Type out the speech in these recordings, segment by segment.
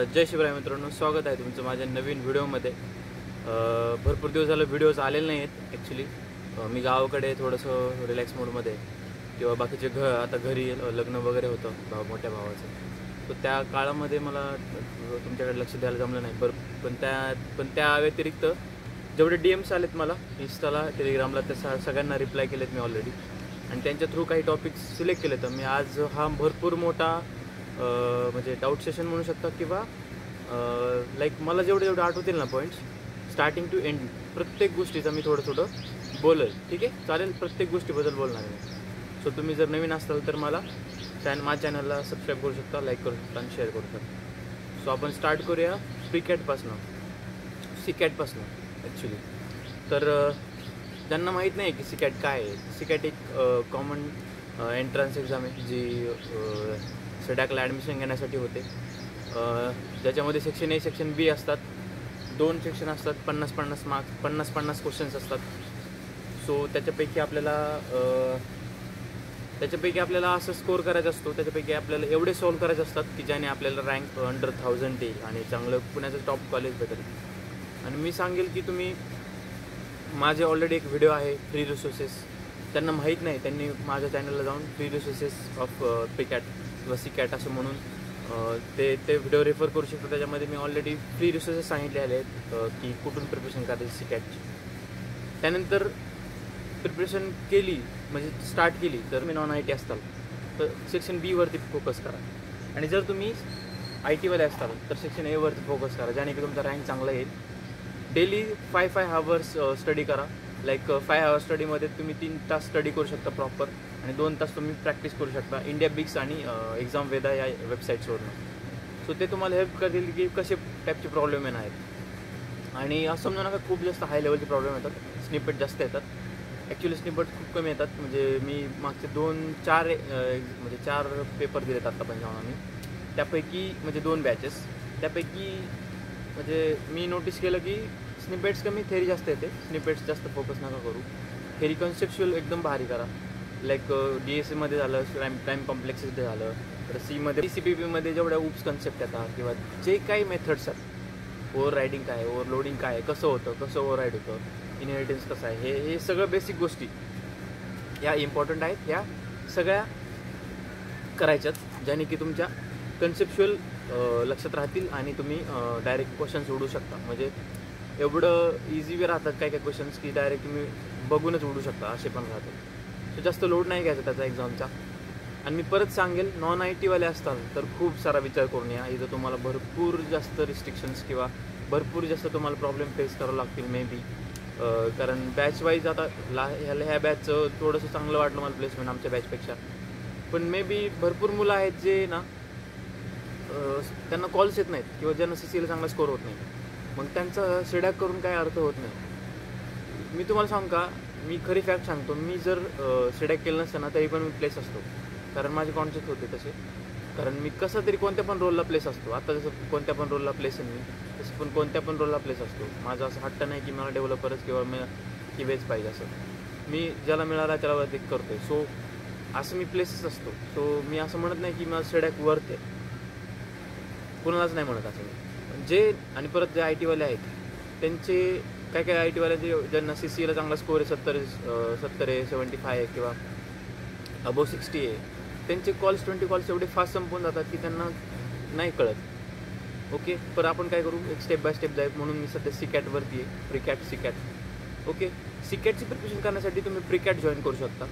जय शिवराय मित्रांनो, स्वागत आहे तुमचं माझ्या नवीन व्हिडिओमध्ये। भरपूर दिवस झालं व्हिडिओज आलेले नाही आहेत ॲक्च्युली। मी गावाकडे थोडंसं रिलॅक्स मोडमध्ये किंवा बाकीचे आता घरी लग्न वगैरे होतं मोठ्या भावाचं, तर त्या काळामध्ये मला तुमच्याकडे लक्ष द्यायला जमलं नाही। पण त्या व्यतिरिक्त जेवढे DMs आलेत मला इंस्टाला, टेलिग्रामला, त्या सगळ्यांना रिप्लाय केलेत मी ऑलरेडी, आणि त्यांच्या थ्रू काही टॉपिक्स सिलेक्ट केले। तर मी आज हा भरपूर मोठा म्हणजे डाऊट सेशन म्हणू शकता किंवा लाईक मला जेवढे आठवतील ना पॉईंट्स स्टार्टिंग टू एंड प्रत्येक गोष्टीचं मी थोडं बोलेल, ठीक आहे? चालेल, प्रत्येक गोष्टीबद्दल बोलणार आहे मी। सो तुम्ही जर नवीन असाल तर माझ्या चॅनलला सबस्क्राईब करू शकता, लाईक करू शकता आणि शेअर करू शकता। सो आपण स्टार्ट करूया सिकॅटपासनं ॲक्च्युली। तर ज्यांना माहीत नाही की सिकॅट काय आहे, सिकॅट एक कॉमन एंट्रन्स एक्झाम आहे जी सेडॅकला ॲडमिशन घेण्यासाठी होते, ज्याच्यामध्ये सेक्शन A सेक्शन B असतात, 2 सेक्शन असतात, 50-50 मार्क्स, 50-50 क्वेश्चन्स असतात। सो त्याच्यापैकी आपल्याला असं स्कोअर करायचा असतो, त्याच्यापैकी आपल्याला एवढे सॉल्व करायचे असतात की ज्याने आपल्याला रँक अंडर 1000 येईल आणि चांगलं पुण्याचं टॉप कॉलेज भेटेल। आणि मी सांगेल की तुम्ही माझे ऑलरेडी एक व्हिडिओ आहे फ्री रिसोर्सेस, त्यांना माहीत नाही त्यांनी माझ्या चॅनलला जाऊन फ्री रिसोर्सेस ऑफ प्रीकॅट किंवा सिकॅट असं म्हणून ते व्हिडिओ रेफर करू शकतो। त्याच्यामध्ये मी ऑलरेडी फ्री रिसोर्सेस सांगितलेले आहेत की कुठून प्रिपरेशन करायची सिकॅटची। त्यानंतर प्रिपरेशन केली म्हणजे स्टार्ट केली तर मी नॉन IT असाल तर सेक्शन B वरती फोकस करा, आणि जर तुम्ही IT वाले असाल तर सेक्शन A वरती फोकस करा, ज्याने की तुमचा रँक चांगला येईल। डेली 5 आवर्स स्टडी करा, लाईक 5 आवर्स स्टडीमध्ये तुम्ही 3 तास स्टडी करू शकता प्रॉपर, आणि 2 तास तुम्ही प्रॅक्टिस करू शकता इंडिया बिक्स आणि एक्झाम वेदा या वेबसाईट्सवरून। सो ते तुम्हाला हेल्प करतील की कसे टाईपचे प्रॉब्लेम येणार आहेत। आणि असं समजू नका खूप जास्त हाय लेवलचे प्रॉब्लेम येतात, स्निपेट जास्त येतात। ॲक्च्युली स्निपेट खूप कमी येतात, म्हणजे मी मागचे 4 पेपर दिलेत आत्तापर्यंत जाऊन आम्ही, त्यापैकी म्हणजे 2 बॅचेस, त्यापैकी म्हणजे मी नोटीस केलं की स्निपेट्स कमी, थेरी जास्त येते। स्निपेट्स जास्त फोकस नका करू, थेरी कन्सेप्च्युअल एकदम भारी करा, लाईक DSA झालं, टाईम कॉम्प्लेक्सिटी झालं, तर Cमध्ये CPP जेवढ्या UPS कन्सेप्ट येतात किंवा जे काही मेथड्स आहेत, ओव्हर रायडिंग काय आहे, ओव्हरलोडिंग काय आहे, कसं ओव्हर राईड होतं, इनहेरिटन्स कसं आहे, हे सगळं बेसिक गोष्टी या इम्पॉर्टंट आहेत, या सगळ्या करायच्यात, ज्याने की तुमच्या कन्सेप्च्युअल लक्षात राहतील आणि तुम्ही डायरेक्ट क्वेश्चन्स उडू शकता। म्हणजे एवढं इझी वे राहतात काही क्वेश्चन्स की डायरेक्ट तुम्ही बघूनच उडू शकता, असे पण राहतात। सो जास्त लोड नाही घ्यायचा त्याचा एक्झामचा। आणि मी परत सांगेल, नॉन IT वाले असतात तर खूप सारा विचार करून या, इथं तुम्हाला भरपूर जास्त रिस्ट्रिक्शन्स किंवा भरपूर जास्त तुम्हाला प्रॉब्लेम फेस करावं लागतील मे बी, कारण बॅच वाईज आता ह्या बॅचचं थोडंसं चांगलं वाटलं मला प्लेसमेंट आमच्या बॅचपेक्षा, पण मे बी भरपूर मुलं आहेत जे ना त्यांना कॉल्स येत नाहीत किंवा ज्यांना CCला चांगला स्कोअर होत नाही, मग त्यांचा सेडॅक करून काही अर्थ होत नाही। मी तुम्हाला सांगू का, मी खरी फॅक्ट सांगतो, मी जर सेडॅक केलं नसतं ना तरी पण मी प्लेस असतो, कारण माझे कॉन्सेप्ट होते तसे, कारण मी कसं तरी कोणत्या पण रोलला प्लेस असतो। आता जसं कोणत्या पण रोलला प्लेस आहे मी, तसं पण कोणत्या पण रोलला प्लेस असतो। माझा असं हट्ट नाही की मला डेव्हलपरच किंवा की वेज पाहिजे, असं मी ज्याला मिळाला त्याला वरती करतो आहे। सो असं मी प्लेसच असतो। सो मी असं म्हणत नाही की माझं सेडॅक वर्थ आहे, कुणालाच नाही म्हणत असं मी। जे आणि परत जे IT वाले आहेत त्यांचे काय IT वाले ज्यांना CCला चांगला स्कोअर आहे, 70 आहे, 75 आहे किंवा अबोव 60 आहे, त्यांचे 20 कॉल्स एवढे फास्ट संपून जातात की त्यांना नाही कळत। ओके, पण आपण काय करू, एक स्टेप बाय स्टेप जाईल, म्हणून मी सध्या सिकॅटवरती आहे, सिकॅट। ओके, सिकॅटची प्रिपरेशन करण्यासाठी तुम्ही प्रीकॅट जॉईन करू शकता।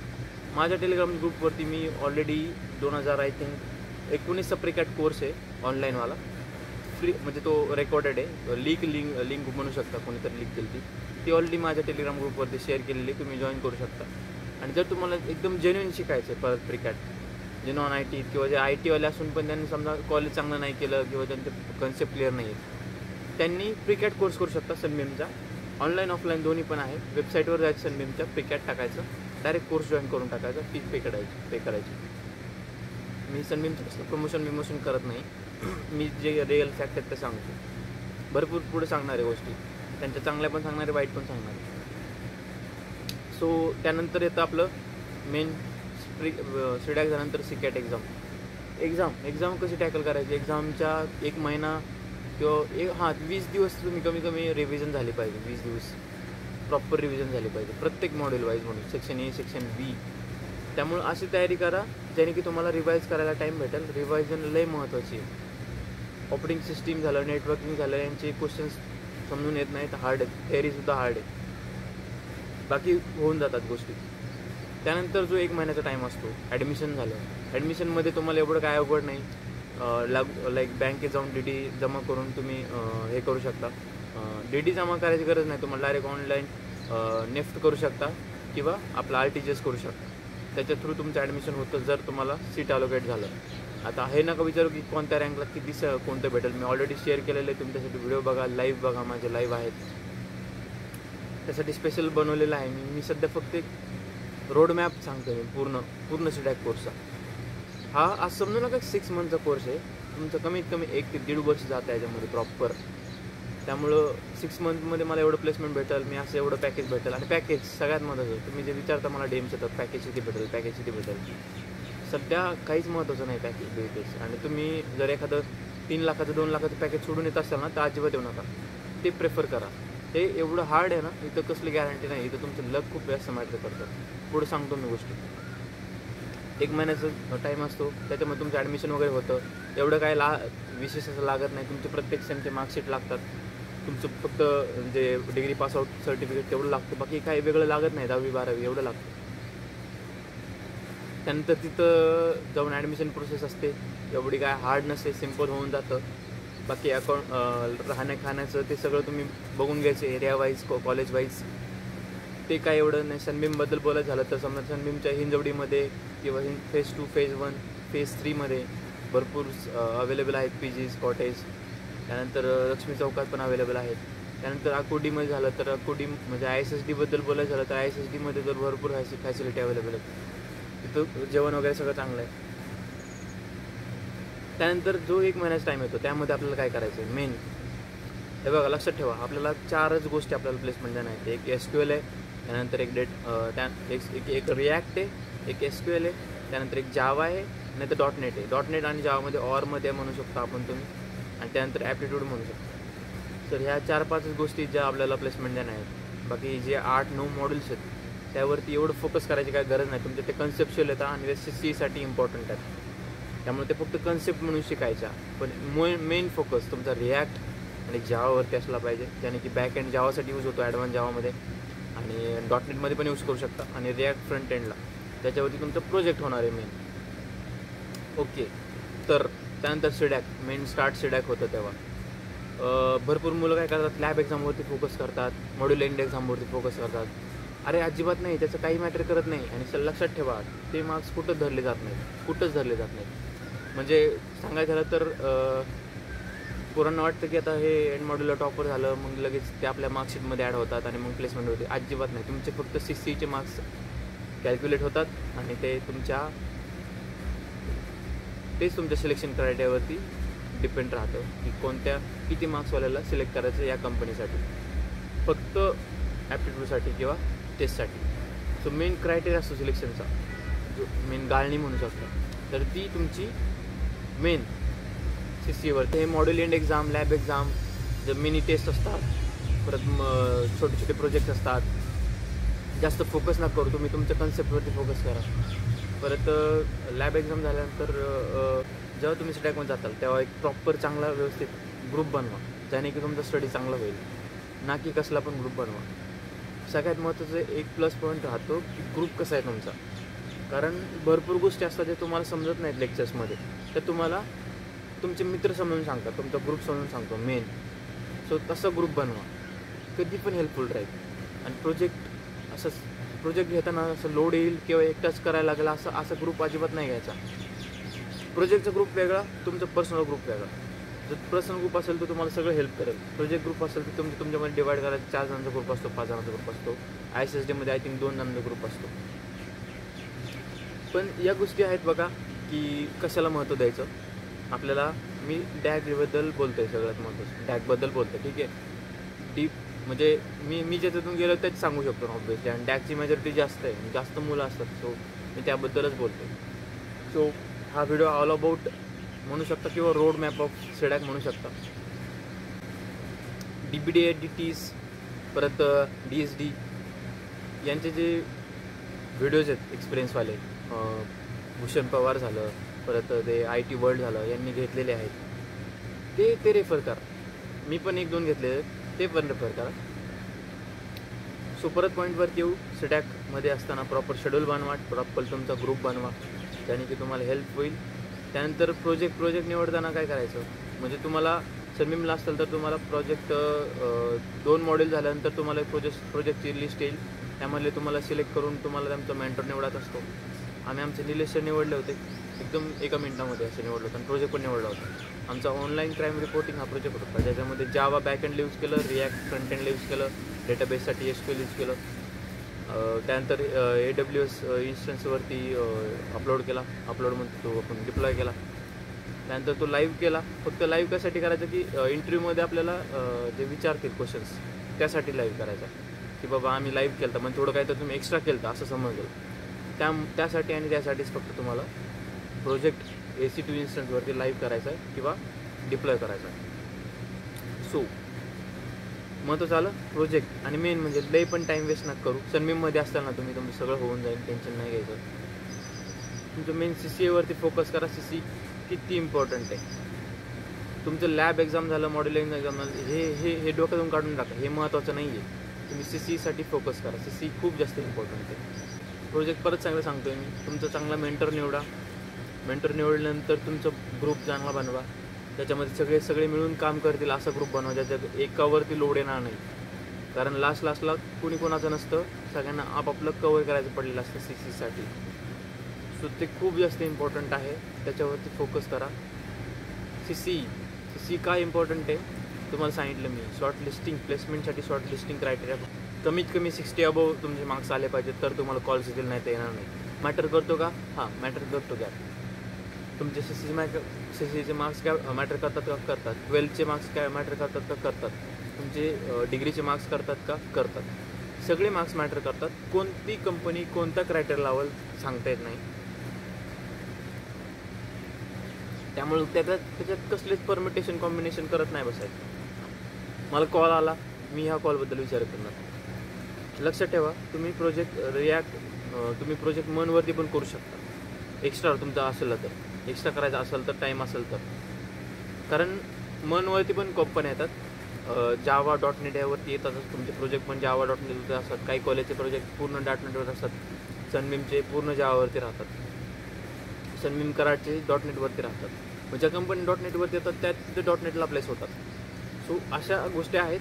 माझ्या टेलिग्राम ग्रुपवरती मी ऑलरेडी 2019चा प्रीकॅट कोर्स आहे ऑनलाईनवाला, फ्री, म्हणजे तो रेकॉर्डेड आहे, लिंक म्हणू शकता, कोणीतरी लिंक केली ती ऑलरेडी माझ्या टेलिग्राम ग्रुपवरती शेअर केलेली, तुम्ही जॉईन करू शकता। आणि जर तुम्हाला एकदम जेन्युइन शिकायचं आहे परत प्रीकॅट, जे नॉन IT किंवा जे IT वाले असून पण त्यांनी समजा कॉलेज चांगलं नाही केलं किंवा त्यांचे कन्सेप्ट क्लिअर नाही आहेत, त्यांनी प्रीकॅट कोर्स करू शकता सनबीमचा, ऑनलाईन ऑफलाईन दोन्ही पण आहे। वेबसाईटवर जायचं, सनबीमच्या प्रीकॅट टाकायचं, डायरेक्ट कोर्स जॉईन करून टाकायचा, फी पे करायची। मी सनबीमचं प्रमोशन करत नाही, मी जे रिअल फॅक्ट आहेत ते सांगतो, भरपूर पुढे सांगणारे गोष्टी, त्यांच्या चांगल्या पण सांगणारे, वाईट पण सांगणारे। सो त्यानंतर येतं आपलं मेन सेडॅक झाल्यानंतर सिकॅट एक्झाम कशी टॅकल करायची। एक्झामच्या 1 महिना किंवा 20 दिवस तुम्ही कमी कमी रिव्हिजन झाली पाहिजे. 20 दिवस प्रॉपर रिव्हिजन झाली पाहिजे प्रत्येक मॉड्यूल वाईज म्हणून, सेक्शन ए, सेक्शन बी. त्यामुळं अशी तयारी करा ज्याने की तुम्हाला रिवाईज करायला टाईम भेटेल. रिवायझन लय महत्त्वाची आहे. ऑपरेटिंग सिस्टीम झालं, नेटवर्किंग झालं, यांचे क्वेश्चन्स समजून येत नाही तर हार्ड आहेत. थेअरीसुद्धा हार्ड आहे, बाकी होऊन जातात गोष्टी. त्यानंतर जो 1 महिन्याचा टाईम असतो, ॲडमिशन झालं. ॲडमिशनमध्ये तुम्हाला एवढं काय अवघड नाही. लाईक बँकेत जाऊन डी डी जमा करून तुम्ही हे करू शकता. डी डी जमा करायची गरज नाही तुम्हाला, डायरेक्ट ऑनलाईन नेफ्ट करू शकता किंवा आपला RTGS करू शकता. त्याच्या थ्रू तुमचं ॲडमिशन होतं जर तुम्हाला सीट अलोकेट झालं. आता हे नका विचारू की कोणत्या रँकला किती कोणतं भेटेल. मी ऑलरेडी शेअर केलेलं आहे तुमच्यासाठी. व्हिडिओ बघा, लाईव्ह बघा, माझे लाईव्ह आहेत, त्यासाठी स्पेशल बनवलेलं आहे मी सध्या फक्त एक रोडमॅप सांगतो मी पूर्ण सीडॅक कोर्सचा. हा आज समजू नका 6 मंथचा कोर्स आहे. तुमचं कमीत कमी 1 ते 1.5 वर्ष जातं याच्यामध्ये प्रॉपर. त्यामुळं 6 मंथमध्ये मला एवढं प्लेसमेंट भेटेल, मी असं एवढं पॅकेज भेटेल. आणि पॅकेज सगळ्यात महत्त्वाचं, तुम्ही जे विचारता मला DMचं तर पॅकेज किती भेटेल, सध्या काहीच महत्त्वाचं नाही पॅकेज. आणि तुम्ही जर एखादं 3 लाखाचं 2 लाखाचं पॅकेज सोडून येत असाल ना तर अजिबात येऊ नका. ते प्रेफर करा. ते एवढं हार्ड आहे ना, इथं कसली गॅरंटी नाही. इथं तुमचं लक खूप जास्त मॅटर करतं. पुढं सांगतो मी गोष्टी. 1 महिन्याचा टाईम असतो, त्याच्यामध्ये तुमचं ॲडमिशन वगैरे होतं. एवढं काय विशेष असं लागत नाही. तुमचे प्रत्येक सेमचे मार्कशीट लागतात. तुमचं फक्त जे डिग्री पासआउट सर्टिफिकेट तेवढं लागतं, बाकी काही वेगळं लागत नाही. 10वी 12वी एवढं लागतं. त्यानंतर तिथं जाऊन ॲडमिशन प्रोसेस असते, एवढी काय हार्ड नसते, सिम्पल होऊन जातं. बाकी खाण्याचं ते सगळं तुम्ही बघून घ्यायचं, एरिया वाईज, कॉलेज वाईज. ते काय एवढं नाही. सनबीमबद्दल बोलायचं झालं तर समजा सनबीमच्या हिंजवडीमध्ये किंवा फेज 2, फेज 1, फेज 3मध्ये भरपूर अवेलेबल आहेत PGs, कॉटेज. त्यानंतर लक्ष्मी चौकात पण अवेलेबल आहेत. त्यानंतर आकुर्डीमध्ये झालं तर आकुर्डी म्हणजे ISSDबद्दल बोलायचं झालं तर ISSDमध्ये तर भरपूर फॅसिलिटी अवेलेबल आहेत. तिथं जेवण वगैरे सगळं चांगलं आहे. त्यानंतर जो 1 महिन्याचा टाईम येतो त्यामध्ये आपल्याला काय करायचं आहे मेन, हे बघा लक्षात ठेवा. आपल्याला 4च गोष्टी आपल्याला प्लेसमेंट देणार आहेत. एक SQL आहे, त्यानंतर एक रिॲक्ट आहे, एक SQL आहे, त्यानंतर एक जावा आहे, नाही तर .NET आहे. .NEट आणि जावामध्ये ऑरमध्ये म्हणू शकतो आपण तुम्ही, आणि त्यानंतर ॲप्टिट्यूड म्हणू शकतो. तर ह्या 4-5 गोष्टी ज्या आपल्याला प्लेसमेंट देणार आहेत. बाकी जे 8-9 मॉड्यूल्स आहेत त्यावरती एवढं फोकस करायची काय गरज नाही. तुमचे ते कन्सेप्च्युअल येतात आणि CEसाठी इम्पॉर्टंट आहेत. त्यामुळे ते फक्त कन्सेप्ट म्हणून शिकायचा. पण मेन फोकस तुमचा रिॲक्ट आणि जावावरती असला पाहिजे, ज्याने की बॅक एंड जावासाठी यूज होतो ॲडव्हान्स जावामध्ये, आणि .NEटमध्ये पण यूज करू शकता. आणि रिॲक्ट फ्रंट एंडला त्याच्यावरती तुमचं प्रोजेक्ट होणार आहे मेन. ओके. तर त्यानंतर सीडॅक मेन सीडॅक होतं तेव्हा भरपूर मुलं काय करतात, लॅब एक्झामवरती फोकस करतात, मॉड्यूल एंड एक्झामवरती फोकस करतात. अरे अजिबात नाही, त्याचं काही मॅटर करत नाही. आणि लक्षात ठेवा, ते मार्क्स कुठंच धरले जात नाहीत. म्हणजे सांगायचं झालं तर पोरांना वाटतं की आता हे एंड मॉड्यूलला टॉपर झालं मग लगेच ते आपल्या मार्कशीटमध्ये ॲड होतात आणि मग प्लेसमेंट होते. अजिबात नाही. तुमचे फक्त CCचे मार्क्स कॅल्क्युलेट होतात आणि तेच तुमच्या सिलेक्शन क्रायटेरियावरती डिपेंड राहतं की किती मार्क्सवाल्याला सिलेक्ट करायचं या कंपनीसाठी, फक्त ॲप्टिट्यूडसाठी किंवा टेस्टसाठी. सो मेन क्रायटेरिया असतो सिलेक्शनचा, जो मेन गाळणी म्हणू शकता. तर ती तुमची मेन CCवर ते module end exam, lab exam, जर मिनी टेस्ट असतात, परत छोटे छोटे प्रोजेक्ट असतात. जास्त फोकस नका करू, तुम्ही तुमच्या कन्सेप्टवरती फोकस करा. परत लॅब एक्झाम झाल्यानंतर जेव्हा तुम्ही सीडॅकमध्ये जाताल तेव्हा एक प्रॉपर चांगला व्यवस्थित ग्रुप बनवा, ज्याने की तुमचा स्टडी चांगला होईल. ना की कसला पण ग्रुप बनवा. सगळ्यात महत्त्वाचं एक प्लस पॉईंट राहतो की ग्रुप कसा आहे तुमचा. कारण भरपूर गोष्टी असतात जे तुम्हाला समजत नाहीत लेक्चर्समध्ये, तर तुम्हाला तुमचे मित्र समजून सांगतात, तुमचा ग्रुप समजून सांगतो मेन. सो तसा ग्रुप बनवा, कधी पण हेल्पफुल राहील. आणि प्रोजेक्ट घेताना असं लोड येईल किंवा एकटाच करायला लागला असं ग्रुप अजिबात नाही घ्यायचा. प्रोजेक्टचा ग्रुप वेगळा, तुमचा पर्सनल ग्रुप वेगळा. जर पर्सनल ग्रुप असेल तर तुम्हाला सगळं हेल्प करेल. प्रोजेक्ट ग्रुप असेल तर तुमच्यामध्ये डिवाईड करायचा 4 जणांचा ग्रुप असतो, 5 जणांचा ग्रुप असतो. ISSDमध्ये आय थिंक 2 जणांचा ग्रुप असतो. पण या गोष्टी आहेत बघा की कशाला महत्त्व द्यायचं आपल्याला. मी डॅगबद्दल बोलतो आहे, सगळ्यात महत्त्वाचं डॅगबद्दल बोलतो आहे, ठीक आहे. डीप म्हणजे मी ज्याच्यातून गेलो तेच सांगू शकतो ऑब्वियसली. आणि डॅगची मेजॉरिटी जास्त आहे, जास्त मुलं असतात, सो मी त्याबद्दलच बोलतो. सो हा व्हिडिओ ऑल अबाउट म्हणू शकता किंवा रोड मॅप ऑफ सीडॅक म्हणू शकता. DBDs, परत DSD यांचे जे व्हिडिओज आहेत एक्सपिरियन्सवाले, भूषण पवार झालं, परत ते IT वर्ल्ड झालं, यांनी घेतलेले आहेत ते रेफर करा. मी पण 1-2 घेतले, ते पण रेफर करा. सो परत पॉईंटवरती येऊ. SETACमध्ये असताना प्रॉपर शेड्यूल बनवा, प्रॉपर तुमचा ग्रुप बनवा, त्याने की तुम्हाला हेल्प होईल. त्यानंतर प्रोजेक्ट निवडताना काय करायचं, म्हणजे तुम्हाला सनबीमला असेल तर तुम्हाला प्रोजेक्ट 2 मॉड्यूल झाल्यानंतर तुम्हाला प्रोजेक्टची लिस्ट येईल. त्यामधले तुम्हाला सिलेक्ट करून तुम्हाला त्यांचा मेंटर निवडायचा असतो. आम्ही आमचे निलेश सर निवडले होते, एकदम 1 मिनिटामध्ये असं निवडलं होतं आणि प्रोजेक्ट पण निवडला होता. आमचा ऑनलाईन क्राईम रिपोर्टिंग हा प्रोजेक्ट होता, ज्याच्यामध्ये जावा बॅकएंड यूज केलं, रिॲक्ट फ्रंट एंड यूज केलं, डेटाबेससाठी SQL यूज केलं. त्यानंतर AWS इन्स्टन्सवरती अपलोड म्हणतो तो आपण डिप्लॉय केला. त्यानंतर तो लाईव्ह केला. फक्त लाईव्ह कशासाठी करायचं की इंटरव्ह्यूमध्ये आपल्याला जे विचारतील क्वेश्चन्स त्यासाठी लाईव्ह करायचा, की बाबा आम्ही लाईव्ह केलं तर मग थोडं काय तर तुम्ही एक्स्ट्रा केलं तर असं समजलं. त्यासाठी आणि त्यासाठीच फक्त तुम्हाला प्रोजेक्ट EC2 इन्स्टन्सवरती लाईव्ह करायचा आहे किंवा डिप्लॉय करायचा आहे. सो महत्त्व झालं प्रोजेक्ट. आणि मेन म्हणजे लई पण टाईम वेस्ट नका करू. सनबीममध्ये असताना तुमचं सगळं होऊन जाईल, टेन्शन नाही घ्यायचं. तुमचं मेन CCAवरती फोकस करा. CC किती इम्पॉर्टंट आहे. तुमचं लॅब एक्झाम झालं, मॉड्युलिंग एक्झाम झालं, हे डोक्यातून काढून टाका, हे महत्त्वाचं नाही आहे. तुम्ही CCसाठी फोकस करा. CC खूप जास्त इम्पॉर्टंट आहे. प्रोजेक्ट परत चांगलं सांगतो आहे मी, तुमचा चांगला मेंटर निवडा. मेंटर निवडल्यानंतर तुमचं ग्रुप चांगला बनवा, त्याच्यामध्ये सगळे मिळून काम करतील असा ग्रुप बनवा, ज्याच्यात एकावरती लोड येणार नाही. कारण लास्टला कुणी कोणाचं नसतं, सगळ्यांना आपापलं कवर करायचं पडलेलं असतं CCसाठी. सो ते खूप जास्त इम्पॉर्टंट आहे, त्याच्यावरती फोकस करा. CC काय इम्पॉर्टंट आहे तुम्हाला सांगितलं मी. शॉर्टलिस्टिंग, प्लेसमेंटसाठी शॉर्टलिस्टिंग क्रायटेरिया कमीत कमी 60 अबव तुमचे मार्क्स आले पाहिजेत, तर तुम्हाला कॉल्स येतील, नाही तर येणार नाही. मॅटर करतो का? हां, मॅटर करतो का. तुमचे CCचे मार्क्स काय मॅटर करतात का? करतात. 12चे मार्क्स काय मॅटर करतात का? करतात. तुमचे डिग्रीचे मार्क्स करतात का? करतात. सगळे मार्क्स मॅटर करतात. कोणती कंपनी कोणता क्रायटेरिया लावल सांगता येत नाही. त्यामुळे त्याच्यात कसलेच परमिटेशन कॉम्बिनेशन करत नाही बसायचं. मला कॉल आला, मी ह्या कॉलबद्दल विचार करणार. लक्षात ठेवा, तुम्ही प्रोजेक्ट मनवरती पण करू शकता. एक्स्ट्रा तुमचा असेल तर, एक्स्ट्रा करायचा असेल तर, टाईम असेल तर. कारण मनवरती पण कंपन्या येतात, जावा .NET यावरती येतातच. तुमचे प्रोजेक्ट पण जावा .NET असतात. काही कॉलेजचे प्रोजेक्ट पूर्ण .NETवर असतात. सनबीमचे पूर्ण जावावरती राहतात. सनबीम कराडचे .NETवरती राहतात. मग ज्या कंपनी .NETवरती येतात त्या तिथे .NETला प्लेस होतात. सो अशा गोष्टी आहेत.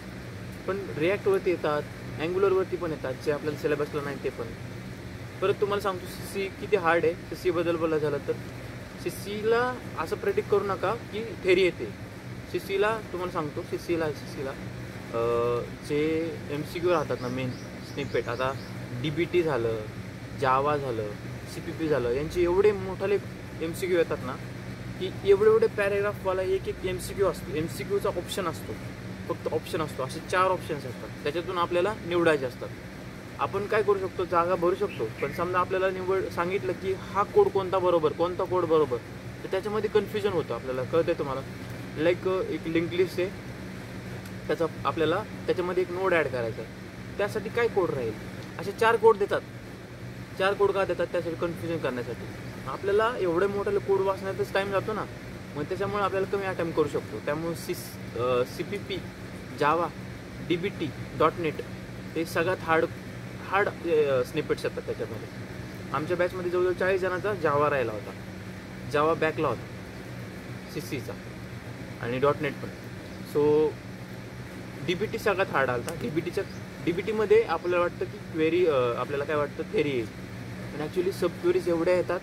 पण रिॲक्टवरती येतात, अँग्युलरवरती पण येतात, जे आपल्याला सिलेबसला नाही ते पण. परत तुम्हाला सांगतो CC किती हार्ड आहे. CCबद्दल बोलायला झालं तर CCला असं प्रेडिक्ट करू नका की थेरी येते. CCला तुम्हाला सांगतो, CCला जे MCQ राहतात ना, मेन स्निपेट, आता DBT झालं, जावा झालं, CPP झालं, यांचे एवढे मोठाले MCQ येतात ना, की एवढे पॅरेग्राफवाला एक MCQ असतो. MCQचा ऑप्शन असतो, फक्त ऑप्शन असतो. असे 4 ऑप्शन्स असतात, त्याच्यातून आपल्याला निवडायचे असतात. आपण काय करू शकतो, जागा भरू शकतो. पण समजा आपल्याला सांगितलं की हा कोड कोणता कोड बरोबर, तर त्याच्यामध्ये कन्फ्युजन होतं. आपल्याला कळते तुम्हाला. लाईक एक लिंक लिस्ट आहे, त्याचा आपल्याला त्याच्यामध्ये एक नोड ॲड करायचा आहे. त्यासाठी काय कोड राहील, असे 4 कोड देतात. 4 कोड का देतात? त्यासाठी कन्फ्युजन करण्यासाठी. आपल्याला एवढे मोठे कोड वाचण्यातच टाईम जातो ना, मग त्याच्यामुळे आपल्याला कमी अटेम्प्ट करू शकतो. त्यामुळे CPP, जावा, DBT, .NET हे सगळ्यात हार्ड स्निपेट्स येतात त्याच्यामध्ये. आमच्या बॅचमध्ये जवळजवळ 40 जणांचा जावा राहिला होता, जावा बॅकला होता CCचा, आणि .NET पण. सो DBT सगळ्यात हार्ड आला होता. DBTमध्ये आपल्याला वाटतं की क्वेरी, आपल्याला काय वाटतं थेरी येईल, पण ॲक्च्युली सब क्वेरीज एवढ्या येतात,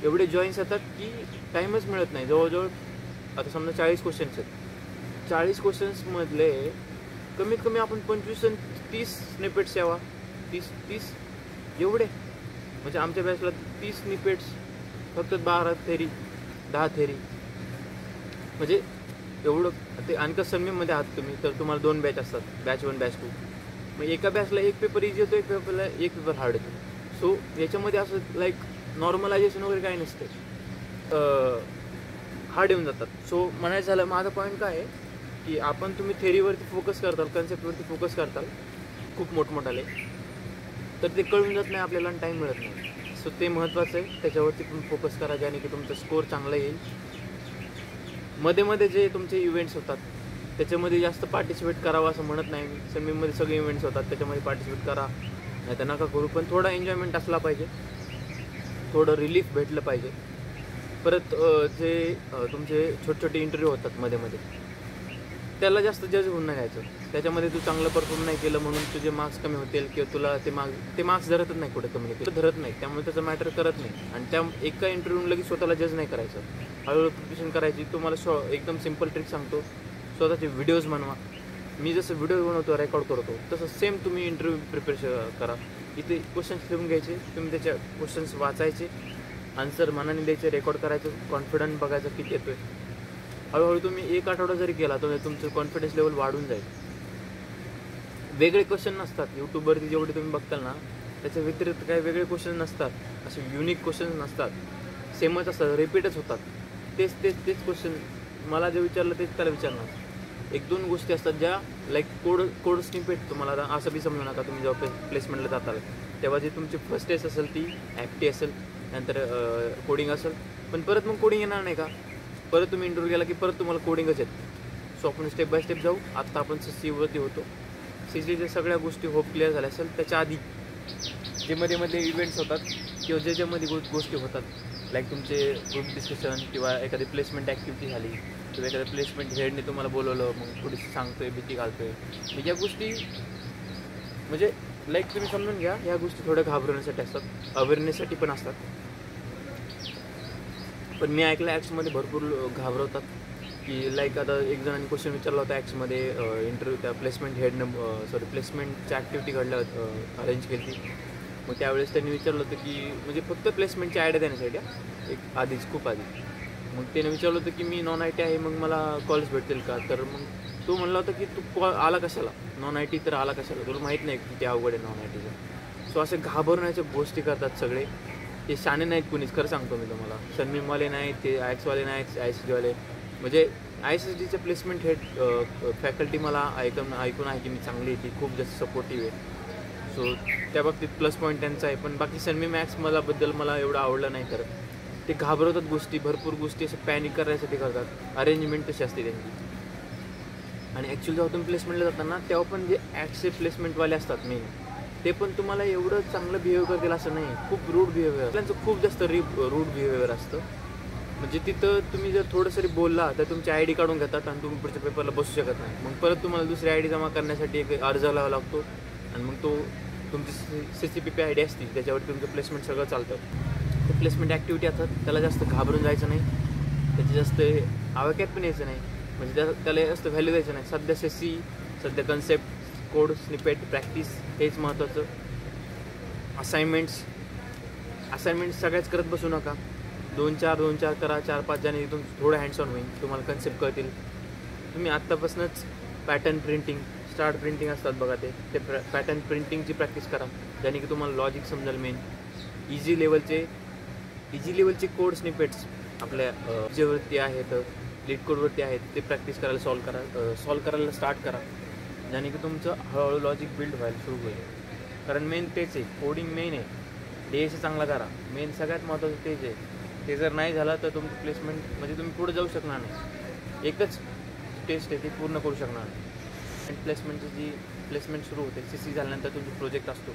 एवढे जॉईन्स येतात की टाईमच मिळत नाही. जवळजवळ आता समजा 40 क्वेश्चन्स आहेत. 40 क्वेश्चन्समधले कमीत कमी आपण 25 आणि 30 स्निपेट्स यावा. 30 एवढे, म्हणजे आमच्या बॅचला 30 स्निपेट्स, फक्त 12 थेरी, 10 थेरी, म्हणजे एवढं. ते आणखी सनबीममध्ये आहात तुम्ही तर तुम्हाला 2 बॅच असतात, बॅच 1, बॅच 2. मग एका बॅचला एक पेपर इझी येतो, एक पेपरला एक पेपर हार्ड येतो. सो याच्यामध्ये असं लाईक नॉर्मलायझेशन वगैरे काही नसते, हार्ड येऊन जातात. सो म्हणायचं झालं, माझा पॉईंट काय आहे की तुम्ही थेरीवरती फोकस करताल, कन्सेप्टवरती फोकस करताल खूप मोठमोठाले, तर ते कळून जात नाही आपल्याला आणि टाईम मिळत नाही. सो ते महत्त्वाचं आहे, त्याच्यावरती पण फोकस करा ज्याने की तुमचा स्कोअर चांगला येईल. मध्ये मध्ये जे तुमचे इव्हेंट्स होतात त्याच्यामध्ये जास्त पार्टिसिपेट करावं असं म्हणत नाही मी. सनबीममध्ये सगळे इव्हेंट्स होतात त्याच्यामध्ये पार्टिसिपेट करा, नाही तर नका करू, पण थोडा एन्जॉयमेंट असला पाहिजे, थोडं रिलीफ भेटलं पाहिजे. परत जे तुमचे छोटे छोटे इंटरव्ह्यू होतात मध्ये मध्ये, त्याला जास्त जज होऊन नाही घ्यायचं. त्याच्यामध्ये तू चांगलं परफॉर्म नाही केलं म्हणून तुझे मार्क्स कमी होतील किंवा तुला ते मार्क्स धरतच नाही, कुठे कम्युनिकेट धरत नाही, त्यामुळे त्याचं मॅटर करत नाही. आणि त्या एका इंटरव्ह्यू लगेच स्वतःला जज नाही करायचं, हळूहळू प्रिपरेशन करायची. तुम्हाला एकदम सिम्पल ट्रिक सांगतो, स्वतःचे व्हिडिओज बनवा. मी जसं व्हिडिओ बनवतो, रेकॉर्ड करतो, तसं सेम तुम्ही इंटरव्ह्यू प्रिपेअर करा. इथे क्वेश्चन्स लिहून घ्यायचे, तुम्ही त्याच्या क्वेश्चन्स वाचायचे, आन्सर मनाने द्यायचे, रेकॉर्ड करायचं, कॉन्फिडन्स बघायचं किती येतो आहे. हळूहळू तुम्ही 1 आठवडा जरी केला तर तुमचं कॉन्फिडन्स लेवल वाढून जाईल. वेगळे क्वेश्चन नसतात यूट्यूबवरती जेवढे तुम्ही बघताल ना, त्याच्या व्यतिरिक्त काही वेगळे क्वेश्चन नसतात, असे युनिक क्वेश्चन नसतात, सेमच असतात, रिपीटच होतात. तेच क्वेश्चन मला जे विचारलं तेच त्याला विचारणार. 1-2 गोष्टी असतात ज्या लाईक कोड स्निपेट. तुम्हाला असं बी समजू नका, तुम्ही जेव्हा प्लेसमेंटला जाताल तेव्हा जे तुमची फर्स्ट टेस्ट असेल ती ॲक्टी असेल, नंतर कोडिंग असेल, पण परत मग कोडिंग येणार नाही का. परत तुम्ही इंटरव्ह्यू गेला की परत तुम्हाला कोडिंगच येतं. सो आपण स्टेप बाय स्टेप जाऊ. आत्ता आपण CC होतो. CCच्या सगळ्या गोष्टी होप क्लिअर झाल्या असेल. त्याच्या आधी जे मध्ये इव्हेंट्स होतात किंवा ज्याच्यामध्ये गोष्टी होतात, लाईक तुमचे ग्रुप डिस्कशन किंवा एखादी प्लेसमेंट ॲक्टिव्हिटी झाली किंवा एखाद्या प्लेसमेंट हेडने तुम्हाला बोलवलं, मग थोडीशी सांगतोय, भीती घालतोय, मग या गोष्टी म्हणजे लाईक तुम्ही समजून घ्या, ह्या गोष्टी थोड्या घाबरवण्यासाठी असतात, अवेअरनेससाठी पण असतात. पण मी ऐकलं ॲक्समध्ये भरपूर घाबरवतात की लाईक आता एक जणांनी क्वेश्चन विचारला होता ॲक्समध्ये, इंटरव्ह्यू त्या प्लेसमेंट हेडनं प्लेसमेंटच्या ॲक्टिव्हिटी अरेंज केली होती. मग त्यावेळेस त्यांनी विचारलं होतं की म्हणजे फक्त प्लेसमेंटची आयडिया देण्यासाठी, एक आधीच खूप आधी. मग त्याने विचारलं होतं की मी नॉन IT आहे, मग मला कॉल्स भेटतील का. तर मग तो म्हणला होता की तू आला कशाला, नॉन IT तर आला कशाला, तुला माहीत नाही किती अवघड आहे नॉन ITचं. सो असे घाबरण्याच्या गोष्टी करतात सगळे. ते शाणे नाहीत कुणीच, खरं सांगतो मी तुम्हाला. सनबीमवाले नाहीत, ते IXवाले नाहीत, ISSDवाले. म्हणजे ISSDचे प्लेसमेंट हेड फॅकल्टी मला ऐकून आहे की मी चांगली आहे, ती खूप जास्त सपोर्टिव्ह आहे. सो त्या बाबतीत प्लस पॉईंट त्यांचा आहे. पण बाकी सनबीम बद्दल मला एवढं आवडलं नाही. खरं ते घाबरवतात गोष्टी, भरपूर गोष्टी असं पॅनिक करण्यासाठी करतात. अरेंजमेंट कशी असते त्यांची. आणि ॲक्च्युली जेव्हा तुम्ही प्लेसमेंटला जाताना तेव्हा पण जे ॲक्टचे प्लेसमेंटवाले असतात मेन, ते पण तुम्हाला एवढं चांगलं बिहेव करतील असं नाही. खूप रूड बिहेवियर, त्यांचं खूप जास्त रूड बिहेवियर असतं. म्हणजे तिथं तुम्ही जर थोडंसं तरी बोलला तर तुमची ID काढून घेतात आणि तुम्ही पुढच्या पेपरला बसू शकत नाही. मग परत तुम्हाला दुसरी ID जमा करण्यासाठी एक अर्ज लावावा लागतो आणि मग तो तुमची CCPP ID असते त्याच्यावरती तुमचं प्लेसमेंट सगळं चालतं. ते प्लेसमेंट ॲक्टिव्हिटी असतात, त्याला जास्त घाबरून जायचं नाही, त्याची जास्त आवाक्यात पण यायचं नाही, म्हणजे त्याला जास्त व्हॅल्यू द्यायचं नाही. सध्या CC, सध्या कन्सेप्ट, कोड स्निपेट, प्रॅक्टिस हेच महत्त्वाचं. असाइनमेंट्स सगळ्याच करत बसू नका. 2-4 करा, 4-5 ज्याने इथून थोडं हँड्स ऑन होईल, तुम्हाला कन्सेप्ट कळतील. तुम्ही आत्तापासूनच पॅटर्न प्रिंटिंग, स्टार्ट प्रिंटिंग असतात बघा, ते पॅटर्न प्रिंटिंगची प्रॅक्टिस करा, ज्याने की तुम्हाला लॉजिक समजेल. मेन इझी लेवलचे कोड स्निपेट्स आपल्या जेवरती आहेत, लीड कोडवरती आहेत, ते प्रॅक्टिस करायला सॉल्व करायला स्टार्ट करा, ज्याने की तुमचं हळूहळू लॉजिक बिल्ड व्हायला सुरू होईल. कारण मेन तेच आहे, कोडिंग मेन आहे. DSA चांगला करा, मेन सगळ्यात महत्त्वाचं तेच आहे. ते जर नाही झालं तर तुमचं प्लेसमेंट म्हणजे तुम्ही पुढे जाऊ शकणार नाही. एकच टेस्ट आहे ती पूर्ण करू शकणार नाही. आणि प्लेसमेंट सुरू होते, CC झाल्यानंतर तुमचा प्रोजेक्ट असतो.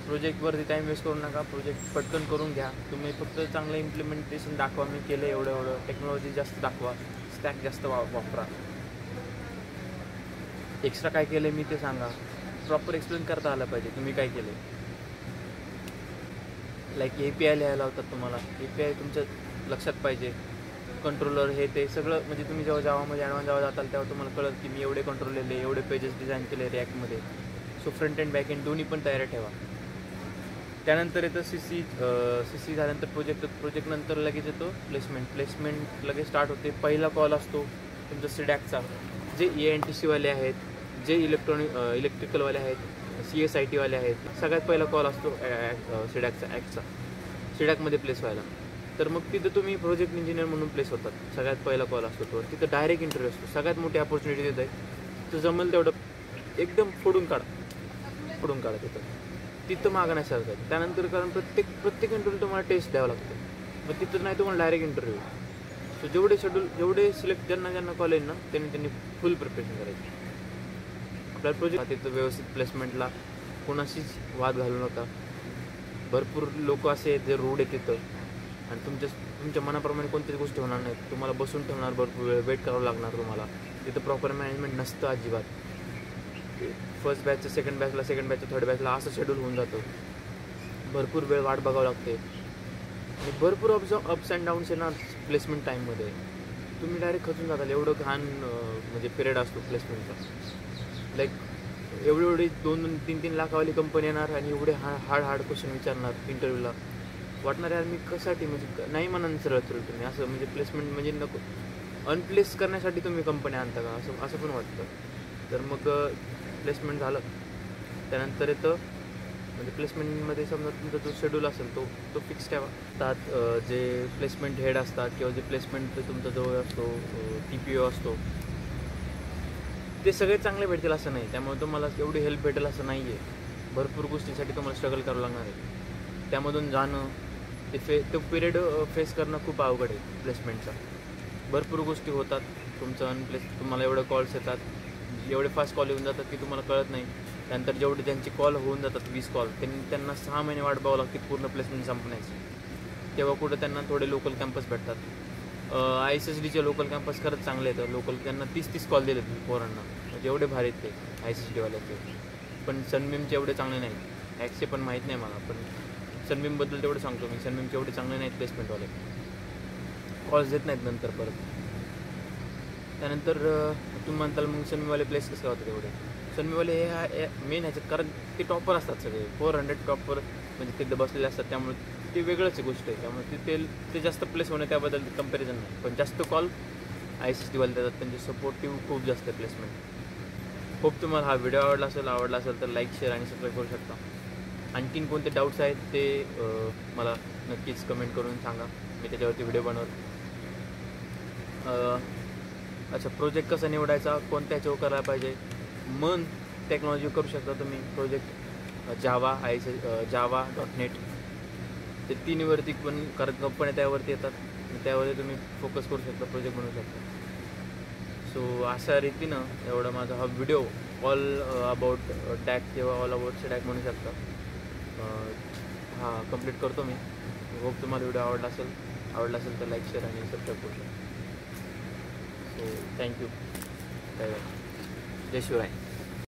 प्रोजेक्टवरती टाईम वेस्ट करू नका, प्रोजेक्ट पटकन करून घ्या. तुम्ही फक्त चांगलं इम्प्लिमेंटेशन दाखवा, मी केलं एवढं, टेक्नॉलॉजी जास्त दाखवा, स्टॅक जास्त वापरा. एक्स्ट्रा काय केलं मी ते सांगा, प्रॉपर एक्सप्लेन करता आलं पाहिजे तुम्ही काय केलं आहे. लाईक API लिहायला होतात तुम्हाला, API तुमच्या लक्षात पाहिजे. कंट्रोलर हे ते सगळं, म्हणजे तुम्ही जेव्हा जावामध्ये ॲडव्हान्स जाताल तेव्हा तुम्हाला कळत की मी एवढे कंट्रोल लिहिले, एवढे पेजेस डिझाईन केले Reactमध्ये. So front and back end दोन्ही पण तयारी ठेवा. त्यानंतर येतं CC झाल्यानंतर प्रोजेक्ट नंतर लगेच येतो प्लेसमेंट लगेच स्टार्ट होते. पहिला कॉल असतो तुमचा CDACचा. जे ENTCवाले आहेत, जे इलेक्ट्रिकलवाले आहेत, CSITवाले आहेत, सगळ्यात पहिला कॉल असतो CDACचा. CDACमध्ये प्लेस व्हायला. तर मग तिथं तुम्ही प्रोजेक्ट इंजिनियर म्हणून प्लेस होतात. सगळ्यात पहिला कॉल असतो तो. तिथं डायरेक्ट इंटरव्ह्यू असतो. सगळ्यात मोठी अपॉर्च्युनिटी देत आहे. तर जमेल तेवढं एकदम फोडून काढा तिथं मागं नाही सरकायचं. त्यानंतर कारण प्रत्येक इंटरव्ह्यू तुम्हाला टेस्ट द्यावं लागतं. मग तिथं नाही तुम्हाला डायरेक्ट इंटरव्ह्यू. सो जेवढे सिलेक्ट ज्यांना कॉलेज ना त्यांनी फुल प्रिपरेशन करायची. आपल्याला प्रोजेक्ट तिथं व्यवस्थित प्लेसमेंटला कोणाशीच वाद घालू नका. भरपूर लोक असे आहेत जे रूढ आहे तिथं आणि तुमच्या मनाप्रमाणे कोणत्याच गोष्टी होणार नाहीत. तुम्हाला बसून ठेवणार, भरपूर वेळ वेट करावं लागणार तुम्हाला. तिथं प्रॉपर मॅनेजमेंट नसतं अजिबात. फर्स्ट बॅचचं सेकंड बॅचचं थर्ड बॅचला असं शेड्यूल होऊन जातं. भरपूर वेळ वाट बघावं लागते आणि भरपूर अप्स अँड डाऊन्स येणार प्लेसमेंट टाईममध्ये. तुम्ही डायरेक्ट खचून जाताल. एवढं घाण म्हणजे पिरियड असतो प्लेसमेंटचा. लाईक एवढी 2-3 लाखावाली कंपनी येणार आणि एवढे हार्ड क्वेश्चन विचारणार इंटरव्ह्यूला. वाटणार यार मी कशासाठी, म्हणजे नाही म्हणा सरळ तुम्ही असं, म्हणजे प्लेसमेंट म्हणजे नको, अनप्लेस करण्यासाठी तुम्ही कंपनी आणता का असं पण वाटतं. तर मग प्लेसमेंट झालं त्यानंतर येतं म्हणजे प्लेसमेंटमध्ये समजा तुमचा जो शेड्यूल असेल तो फिक्स ठेवा. त्यात जे प्लेसमेंट हेड असतात किंवा जे प्लेसमेंट तुमचा जो असतो TPO असतो ते सगळे चांगले भेटतील असं नाही. त्यामुळे तुम्हाला एवढी हेल्प भेटेल असं नाही आहे. भरपूर गोष्टीसाठी तुम्हाला स्ट्रगल करावं लागणार आहे. त्यामधून जाणं तो पिरियड फेस करणं खूप अवघड आहे प्लेसमेंटचा. भरपूर गोष्टी होतात. तुम्हाला एवढे कॉल्स येतात, एवढे फास्ट कॉल येऊन जातात की तुम्हाला कळत नाही. त्यानंतर ज्यांची कॉल होऊन जातात 20 कॉल त्यांना 6 महिने वाट बघावं लागते पूर्ण प्लेसमेंट संपण्याची. तेव्हा कुठं त्यांना थोडे लोकल कॅम्पस भेटतात. ISSDचे लोकल कॅम्पस खरंच चांगले आहेत. त्यांना 30 कॉल दिले पोरांना, म्हणजे एवढे भारी आहेत ते ISSDवाल्याचे. पण सनबीमचे एवढे चांगले नाहीत. ॲक्सचे पण माहीत नाही मला, पण सनबीमबद्दल तेवढं सांगतो मी. सनबीमचे एवढे चांगले नाहीत प्लेसमेंटवाले. कॉल्स देत नाहीत नंतर परत. त्यानंतर तुम्ही म्हणताल मग सनबीमवाले प्लेस कसं होतात एवढे. सनबीमवाले हे मेन ह्याच्यात, कारण ते टॉपर असतात सगळे. 400 टॉपर म्हणजे तिथे बसलेले असतात. त्यामुळे ते वेगळंच गोष्ट आहे. त्यामुळे ते जास्त प्लेस होणं त्याबद्दल कंपॅरिझन नाही. पण जास्त कॉल ISSDवाले देतात. त्यांचे सपोर्टिव्ह खूप जास्त आहे प्लेसमेंट. खूप तुम्हाला हा व्हिडिओ आवडला असेल तर लाईक, शेअर आणि सबस्क्राईब करू शकता. आणखीन कोणते डाऊट्स आहेत ते मला नक्कीच कमेंट करून सांगा. मी त्याच्यावरती व्हिडिओ बनवतो. अच्छा, प्रोजेक्ट कसा निवडायचा, कोणत्या ह्याच्यावर करायला पाहिजे. टेक्नॉलॉजी करू शकता तुम्ही प्रोजेक्ट. जावा .NET ते 3वरती पण कारण कंपन्या त्यावरती येतात. त्यावरती तुम्ही फोकस करू शकता, प्रोजेक्ट बनवू शकता. सो अशा रीतीनं एवढा माझा हा व्हिडिओ ऑल अबाउट डॅक किंवा ऑल अबाउट डॅक म्हणू शकता हा कंप्लीट करतो मी. होप तुम्हाला व्हिडिओ आवडला असेल तर लाईक, शेअर आणि सबस्क्राईब करू शकता. So thank you. जय शिवराय.